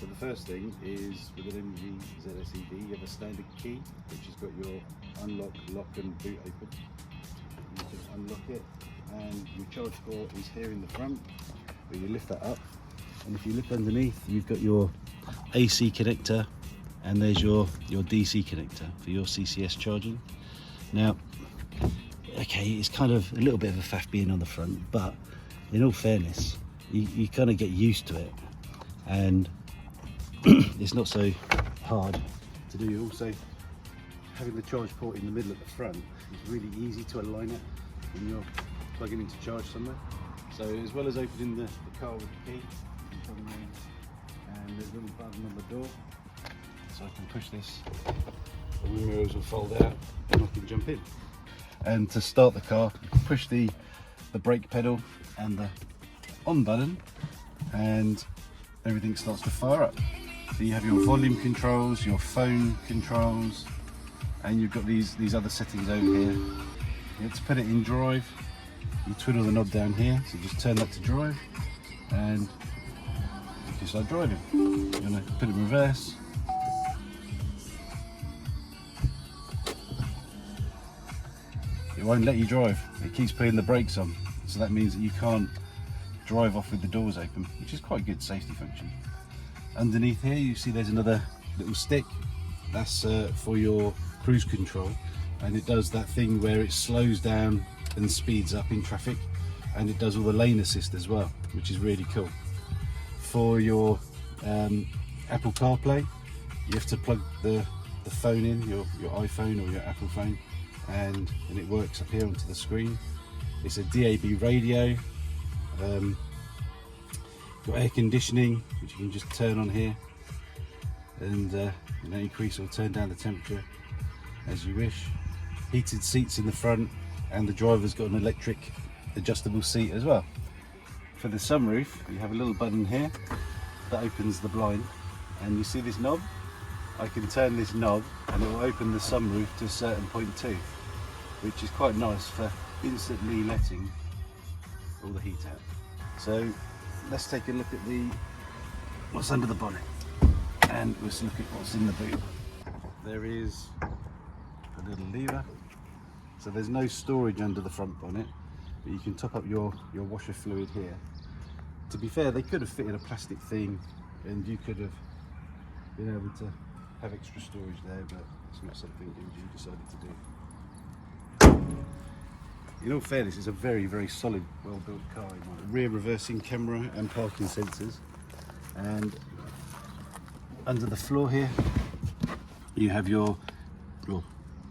So the first thing is with an MG ZS EV, you have a standard key which has got your unlock, lock and boot open. You can unlock it, and your charge port is here in the front, where you lift that up, and if you look underneath, you've got your AC connector, and there's your DC connector for your CCS charging. Now, okay, it's kind of a little bit of a faff being on the front, but in all fairness, you kind of get used to it, and it's not so hard to do. Also, having the charge port in the middle at the front is really easy to align it when you're plugging into charge somewhere. So as well as opening the car with the key, you come around, and there's a little button on the door, so I can push this, the wing mirrors will fold out and I can jump in. And to start the car, push the brake pedal and the on button, and everything starts to fire up. So you have your volume controls, your phone controls, and you've got these other settings over here. You have to put it in drive, you twiddle the knob down here, so just turn that to drive, and you can start driving. You're going to put it in reverse. It won't let you drive, it keeps putting the brakes on, so that means that you can't drive off with the doors open, which is quite a good safety function. Underneath here you see there's another little stick, that's for your cruise control, and it does that thing where it slows down and speeds up in traffic, and it does all the lane assist as well, which is really cool. For your Apple CarPlay, you have to plug the phone in, your iPhone or your Apple phone, and it works up here onto the screen. It's a DAB radio. Got air conditioning, which you can just turn on here, and increase or turn down the temperature as you wish. Heated seats in the front, and the driver's got an electric adjustable seat as well. For the sunroof, you have a little button here that opens the blind, and you see this knob? I can turn this knob and it will open the sunroof to a certain point too, which is quite nice for instantly letting all the heat out. So let's take a look at what's under the bonnet, and let's look at what's in the boot. There is a little lever, so there's no storage under the front bonnet, but you can top up your washer fluid here. To be fair, they could have fitted a plastic thing and you could have been able to have extra storage there, but it's not something MG decided to do. In all fairness, it's a very, very solid, well-built car. Rear reversing camera and parking sensors, and under the floor here you have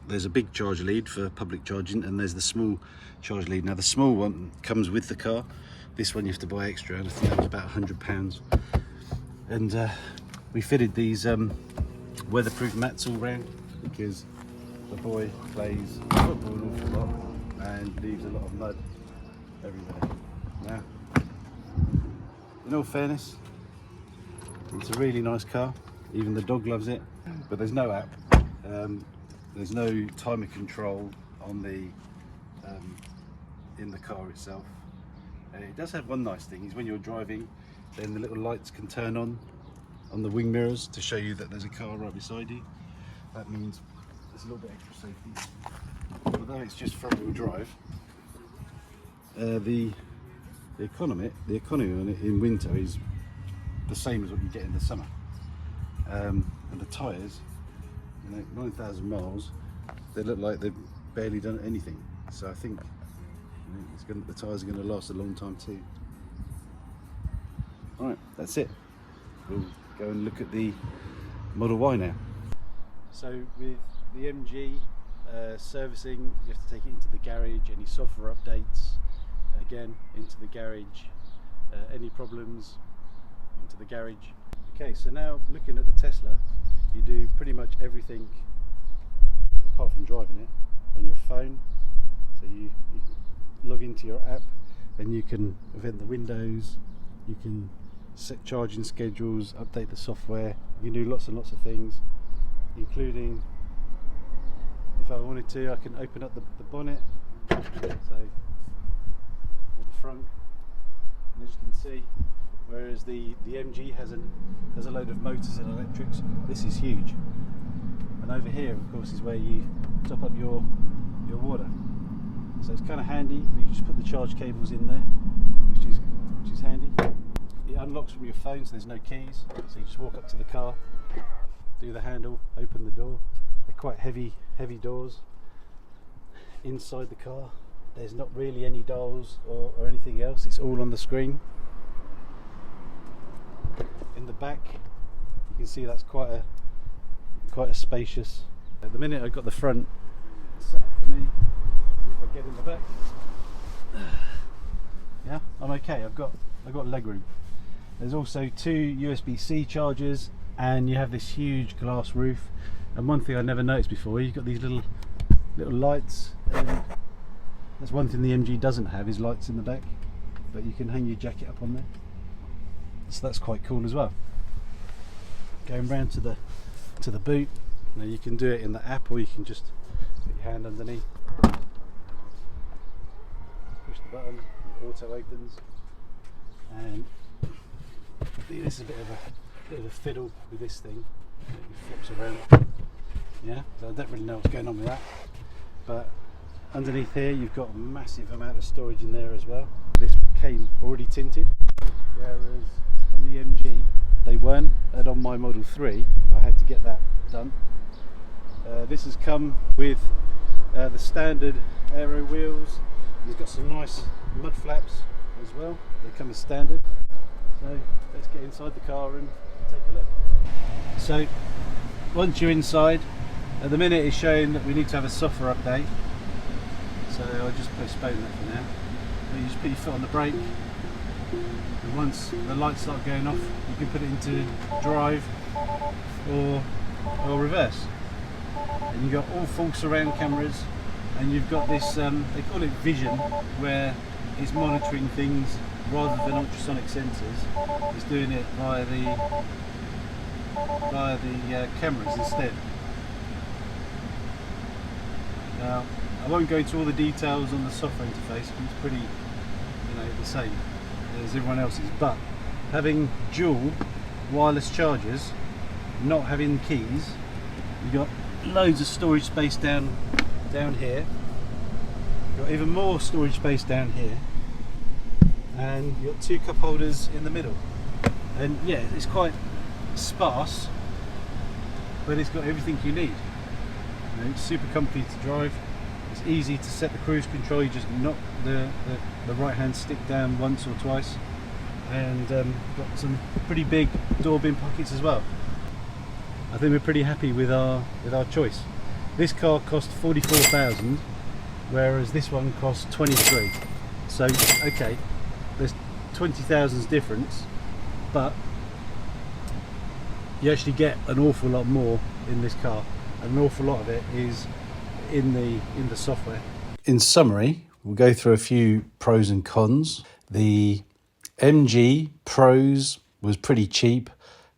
there's a big charge lead for public charging, and there's the small charge lead. Now the small one comes with the car, this one you have to buy extra, and I think that was about £100. And we fitted these weatherproof mats all round, because the boy plays football an awful lot and leaves a lot of mud everywhere. Now, in all fairness, it's a really nice car, even the dog loves it, but there's no app, there's no timer control on in the car itself. It does have one nice thing, is when you're driving, then the little lights can turn on the wing mirrors to show you that there's a car right beside you. That means there's a little bit extra safety. Although it's just front wheel drive, the economy on it in winter is the same as what you get in the summer. And the tyres, 9,000 miles, they look like they've barely done anything. So I think the tyres are going to last a long time too. Alright, that's it. We'll go and look at the Model Y now. So with the MG servicing, you have to take it into the garage. Any software updates, again, into the garage. Any problems, into the garage. Okay, so now looking at the Tesla, you do pretty much everything apart from driving it on your phone. So you log into your app, and you can vent the windows, you can set charging schedules, update the software, you can do lots and lots of things, including, if I wanted to, I can open up the bonnet, so, or the front, and as you can see, whereas the MG has a load of motors and electrics. This is huge. And over here, of course, is where you top up your water. So it's kind of handy. You just put the charge cables in there, which is handy. It unlocks from your phone, so there's no keys. So you just walk up to the car, do the handle, open the door. They're quite heavy doors. Inside the car, there's not really any dials or anything else. It's all on the screen. In the back, you can see that's quite a spacious. At the minute, I've got the front set for me. If I get in the back, yeah, I'm okay. I've got leg room. There's also 2 USB-C chargers, and you have this huge glass roof. And one thing I never noticed before, you've got these little lights. And that's one thing the MG doesn't have, is lights in the back. But you can hang your jacket up on there, so that's quite cool as well. Going round to the boot. Now you can do it in the app, or you can just put your hand underneath. Push the button, it auto opens, and this is a bit of a fiddle with this thing. It flips around. Yeah, so I don't really know what's going on with that. But underneath here, you've got a massive amount of storage in there as well. This came already tinted, whereas on the MG they weren't, and on my Model 3 I had to get that done. This has come with the standard aero wheels. It's got some nice mud flaps as well. They come as standard. So let's get inside the car and take a look. So once you're inside, at the minute it's showing that we need to have a software update. So I'll just postpone that for now. So you just put your foot on the brake, and once the lights start going off, you can put it into drive or reverse. And you've got all full surround cameras, and you've got this, they call it vision, where it's monitoring things rather than ultrasonic sensors. It's doing it via the cameras instead. Now, I won't go into all the details on the software interface, because it's pretty, the same as everyone else's. But having dual wireless chargers, not having keys, you've got loads of storage space down here. You've got even more storage space down here, and you've got 2 cup holders in the middle. And yeah, it's quite sparse, but it's got everything you need. It's super comfy to drive. It's easy to set the cruise control. You just knock the right hand stick down once or twice, and got some pretty big door bin pockets as well. I think we're pretty happy with our choice. This car cost 44,000, whereas this one cost 23. So okay, there's 20,000's difference, but you actually get an awful lot more in this car, and an awful lot of it is in the software. In summary, we'll go through a few pros and cons. The MG Pros was pretty cheap.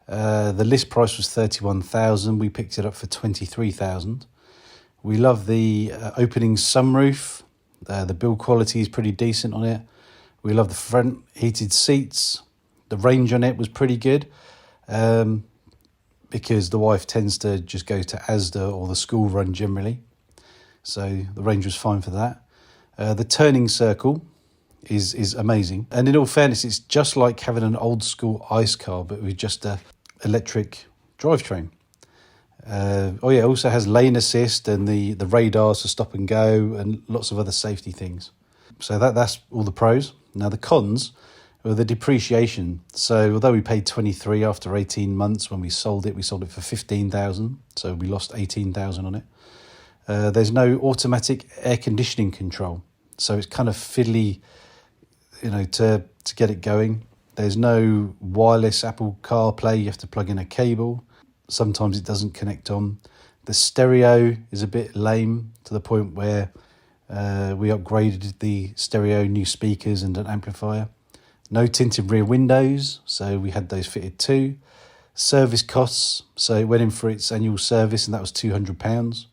The list price was 31,000. We picked it up for 23,000. We love the opening sunroof. The build quality is pretty decent on it. We love the front heated seats. The range on it was pretty good, because the wife tends to just go to Asda or the school run generally. So the range was fine for that. The turning circle is amazing. And in all fairness, it's just like having an old school ICE car, but with just a electric drivetrain. It also has lane assist and the radars to stop and go, and lots of other safety things. So that's all the pros. Now the cons were the depreciation. So although we paid 23 after 18 months when we sold it for 15,000. So we lost 18,000 on it. There's no automatic air conditioning control, so it's kind of fiddly, to get it going. There's no wireless Apple CarPlay. You have to plug in a cable. Sometimes it doesn't connect on. The stereo is a bit lame, to the point where we upgraded the stereo, new speakers and an amplifier. No tinted rear windows, so we had those fitted too. Service costs, so it went in for its annual service, and that was £200.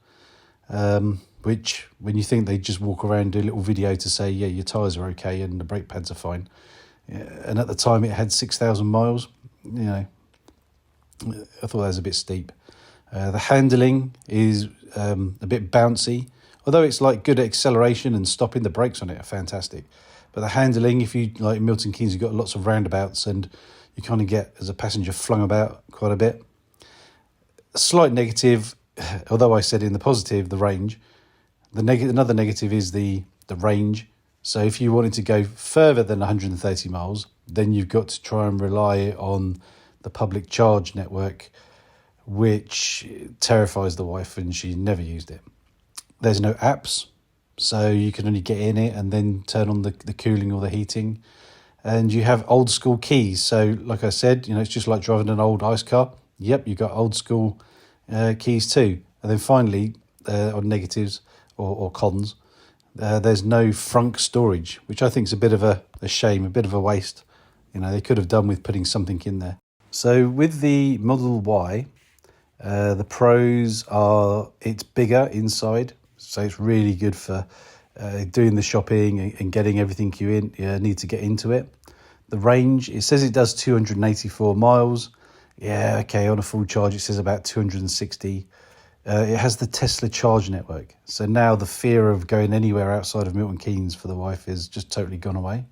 Which, when you think they just walk around, do a little video to say, yeah, your tyres are okay and the brake pads are fine, and at the time it had 6,000 miles. You know, I thought that was a bit steep. The handling is a bit bouncy, although it's like good at acceleration and stopping. The brakes on it are fantastic. But the handling, if you like Milton Keynes, you've got lots of roundabouts and you kind of get, as a passenger, flung about quite a bit. A slight negative, although I said in the positive, the range. Another negative is the range. So if you wanted to go further than 130 miles, then you've got to try and rely on the public charge network, which terrifies the wife, and she never used it. There's no apps, so you can only get in it and then turn on the cooling or the heating. And you have old school keys. So like I said, you know, it's just like driving an old ice car. Yep, you've got old school keys too. And then finally, on negatives or cons, there's no frunk storage, which I think is a bit of a shame, a bit of a waste. You know, they could have done with putting something in there. So with the Model Y, the pros are it's bigger inside, so it's really good for doing the shopping and getting everything you need to get into it. The range, it says it does 284 miles. Yeah, okay, on a full charge it says about 260. It has the Tesla charge network. So now the fear of going anywhere outside of Milton Keynes for the wife is just totally gone away.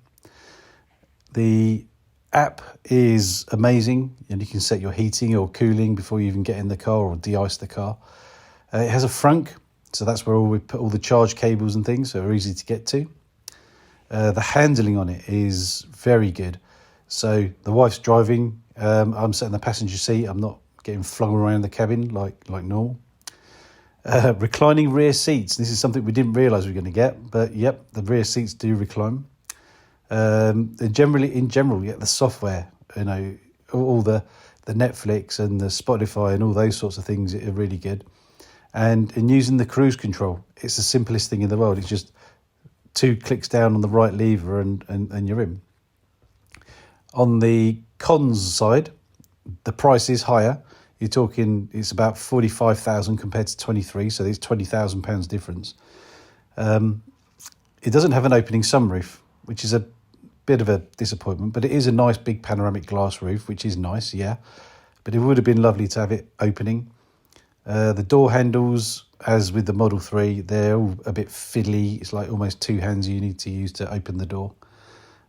The app is amazing, and you can set your heating or cooling before you even get in the car, or de-ice the car. It has a frunk, so that's where we put all the charge cables and things, so they're easy to get to. The handling on it is very good. So the wife's driving, I'm sat in the passenger seat, I'm not getting flung around the cabin like normal. Reclining rear seats, this is something we didn't realise we were going to get, but yep, the rear seats do recline. In general, yeah, the software, you know, all the Netflix and the Spotify and all those sorts of things are really good. And in using the cruise control, it's the simplest thing in the world. It's just 2 clicks down on the right lever and you're in. On the cons side, the price is higher. You're talking, it's about 45,000 compared to 23, so there's £20,000 difference. It doesn't have an opening sunroof, which is a bit of a disappointment, but it is a nice big panoramic glass roof, which is nice, yeah. But it would have been lovely to have it opening. The door handles, as with the Model 3, they're all a bit fiddly. It's like almost 2 hands you need to use to open the door.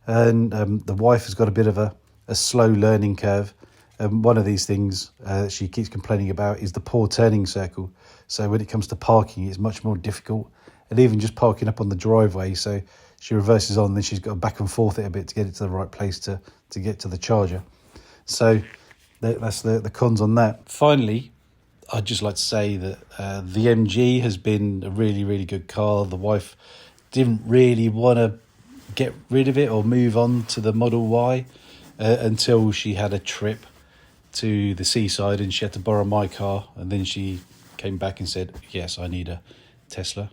And the wife has got a bit of a slow learning curve. One of these things she keeps complaining about is the poor turning circle. So when it comes to parking, it's much more difficult. And even just parking up on the driveway, so she reverses on, then she's got to back and forth it a bit to get it to the right place to get to the charger. So that's the cons on that. Finally, I'd just like to say that the MG has been a really, really good car. The wife didn't really want to get rid of it or move on to the Model Y until she had a trip to the seaside and she had to borrow my car, and then she came back and said, yes, I need a Tesla.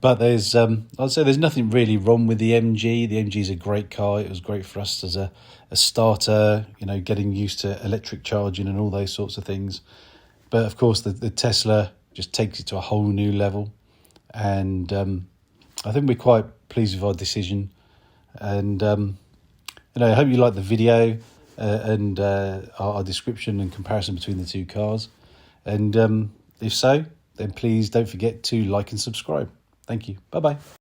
But there's I'd say there's nothing really wrong with the MG. The MG is a great car. It was great for us as a starter, you know, getting used to electric charging and all those sorts of things. But of course the Tesla just takes it to a whole new level, and I think we're quite pleased with our decision. And I hope you like the video and our description and comparison between the two cars. And if so, then please don't forget to like and subscribe. Thank you. Bye-bye.